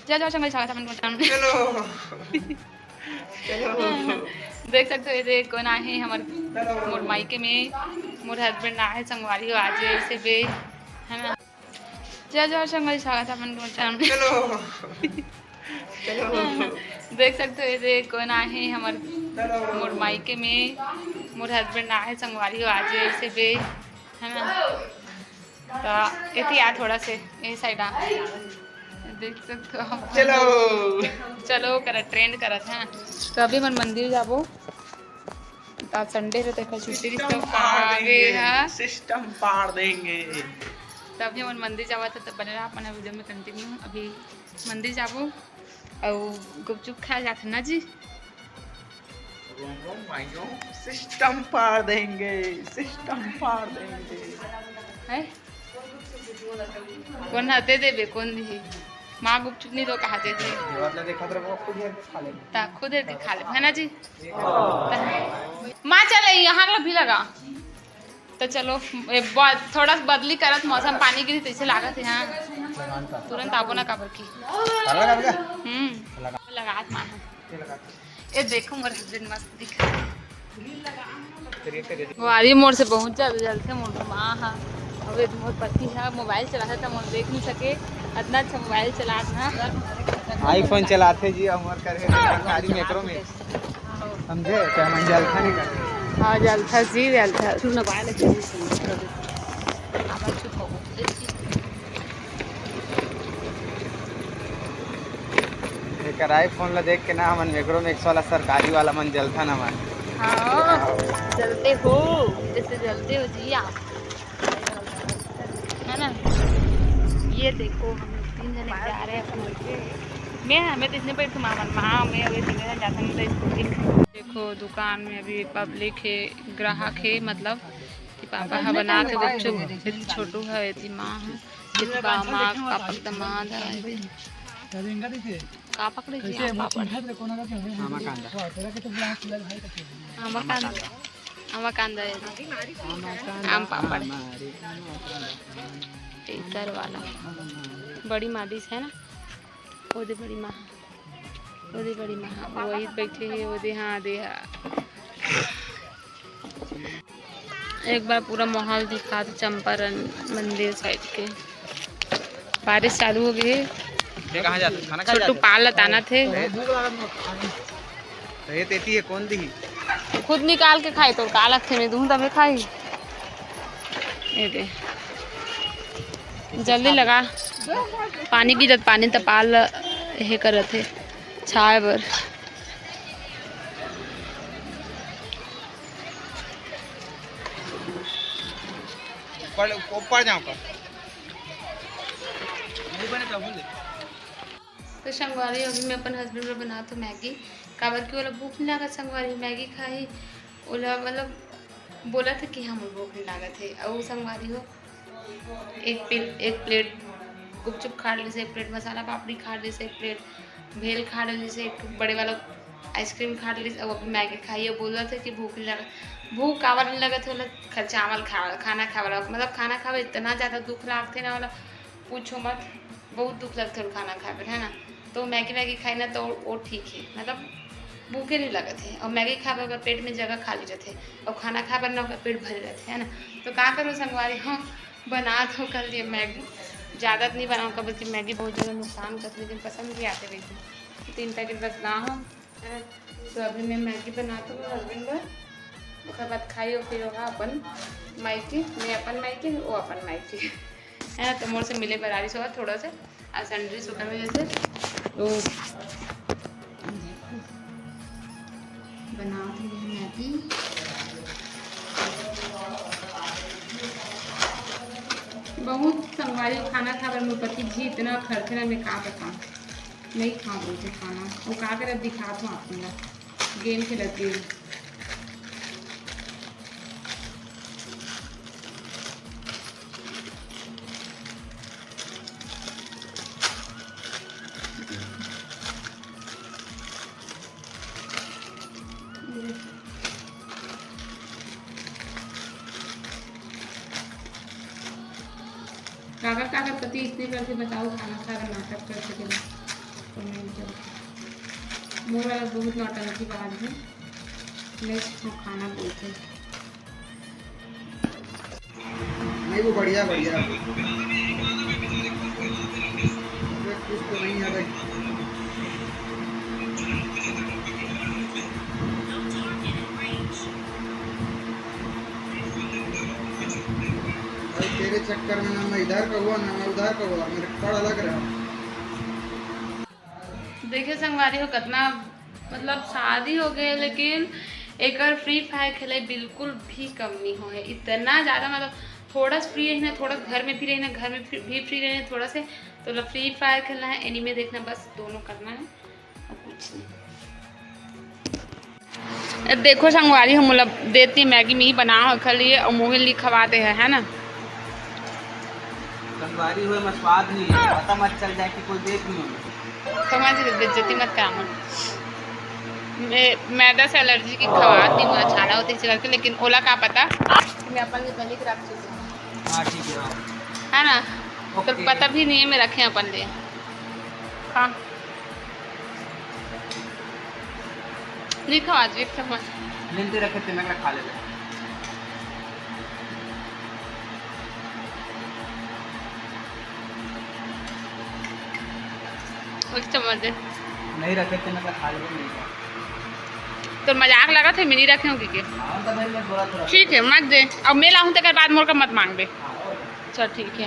जा जाओ संग साथ अपन चलो चलो देख सकते हो ये कौन आए हैं हमारे मोर मायके में मोर हस्बैंड आए संगवारी आज से बे है ना। जा जाओ संग साथ अपन चलो चलो देख सकते हो ये कौन आए हैं हमारे मोर मायके में मोर हस्बैंड आए संगवारी आज से बे है ना। तो इतनी आ थोड़ा से ये साइड आ देख सकते हो चलो चलो कर ट्रेंड करत है। तो अभी मन मंदिर जाबो तो संडे रे देखो छुट्टी तो आगे है सिस्टम पार देंगे। तो अभी मन मंदिर जावा था तो बने रहा अपना वीडियो में कंटिन्यू। अभी मंदिर जाबो और गुपचुप खाया जाता ना जी। सिस्टम पार देंगे सिस्टम पार देंगे है कौन हाथे देबे कौन दी माँ गुपचुप नहीं तो कहते थे खुद है खा ले है ना जी। माँ चले यहाँ का भी लगा तो चलो थोड़ा बदली करत मौसम पानी गिरी तो इसे लागत है यहाँ तुरंत आबो ना काबर की लगात मान ये देखो मोर हस्बैंड मस्त दिख वारी मोर से बहुत ज्यादा जलते मोर माँ हाँ अब मोर पति है मोबाइल चलाता था मोर देख नहीं सके इतना अच्छा मोबाइल चलाना आईफोन चलाते जी अमर करे गाड़ी मेट्रो में समझे क्या मन जलता नहीं करते। हाँ जलता जी जलता सुन मोबाइल लेकर आईफोन ला देख के ना मन मेट्रो में 100 वाला सरकारी वाला मन जलता ना मन। हाँ जलते हो जैसे जलते हो जी आप है ना। ये देखो हम 3 जने जा रहे हैं मैं हमें तो इसने पर तुम माँ में अभी 3 जने जाते हैं तो स्कूटी। देखो दुकान में अभी पब्लिक है ग्राहक है मतलब कि पापा है बना के बच्चों छोटू है ये माँ है माँ पापा दमाद है का पकड़े जी आमा कांदा आम पापड़ टीकर वाला बड़ी मादिस है ना ओदे बड़ी माँ वही बैठे है ओदे हाँ दे एक बार पूरा माहौल दिखा तो चंपारण मंदिर साइड के बारिश चालू हो गई कहाँ जाते खाना खा छोटू पालत आना थे ये तेती है कौन दी खुद निकाल के खाई तो कालक थे मैं दूँ तब खाई ये दे जल्दी लगा पानी की जब पानी तपाल हे कर थे छाए बर ऊपर जाओ का तो संगवारी अभी मैं अपन हस्बैंड को बना तो मैगी काबर की वाला भूख नहीं लागत संगवारी मैगी खाई ओला मतलब बोला था कि हम भूख नहीं लागत है और संगवारी हो एक प्लेट गुपचुप खा ली से 1 प्लेट मसाला पापड़ी खा ली से 1 प्लेट भेल खा ली से 1 बड़े वाला आइसक्रीम खा ली और अभी मैगी खाई और बोल रहा था कि भूख नहीं लगा भूख काबर नहीं लगा था बोला चावल खाना खा वाला मतलब खाना खावे इतना ज़्यादा दुख लागते ना वाला पूछो मत बहुत दुख लगता है खाना खा कर है ना। तो मैगी खाई ना तो वो ठीक है मतलब भूखे नहीं लगे थे और मैगी खा कर पेट में जगह खाली रहते और खाना खा कर ना पेट भरे रहते है ना। तो क्या करूँ संगवारी हाँ बना तो कर लिए मैगी ज़्यादा नहीं बनाऊँ कभी कि मैगी बहुत ज़्यादा नुकसान करती लेकिन पसंद भी आते वैसे 3 पैकेट बस ना हो। तो अभी मैं मैगी बनाता हूँ हस्बैंड पर उसके बाद खाई और फिर होगा अपन मायके मैं अपन मायके वो अपन मायके है ना। तो मोर से मिले बरारी होगा थोड़ा सा आज संडे सुबह में जैसे तो बना मैगी बहुत संगवारी खाना खा कर मेरे पति जी इतना खर्चे ना मैं का बताऊँ नहीं खा बोलते खाना वो का कर दिखाता हूँ आपको गेम खेलती है। काका काका पति इतने करके बताओ खाना खा रहे नाटक कर सके मोर वाला बहुत नौटंकी बात है, नेक्स्ट हम खाना बोलते हैं। नहीं वो बढ़िया बढ़िया कुछ तो नहीं है भाई। भाई तेरे चक्कर में ना मैं इधर का हुआ ना मैं उधर का हुआ, मेरे बड़ा लग रहा है। देखिए संगवारी हो कितना मतलब शादी हो गए लेकिन एक फ्री फायर खेले बिल्कुल भी कम नहीं हो है, इतना ज़्यादा मतलब थोड़ा सा फ्री रहना, थोड़ा घर में भी रहना, घर में भी फ्री रहना थोड़ा से, तो मतलब फ्री फायर खेलना है, एनीमे देखना, बस दोनों करना है और कुछ नहीं। देखो संगवारी हम मतलब देती मैगी में ही बना खा लिए और मोहिन ली खवाते हैं, है ना। संगवारी हुए मैं स्वाद नहीं है, पता मत चल जाए कि कोई देख नहीं हो। समझ बेइज्जती मत काम। मैदा से एलर्जी की खवाती मुझे अच्छा होती है करके, लेकिन ओला का पता कि मैं अपन पहले की रख चुकी हूँ, हाँ ठीक है ना, तो पता भी नहीं है मैं रखे अपन ले। हाँ नहीं खवा जी समझ लेते रखे थे, मैं खा लेता। एक चम्मच दे, नहीं रखे थे मैं खा लेता नहीं। तो मजाक लगा थे मैं नहीं रखे होंगे कि हाँ तो भाई मैं थोड़ा थोड़ा ठीक है मत दे, अब मैं लाऊँ तक बाद मोर का मत मांग बे। चल ठीक है।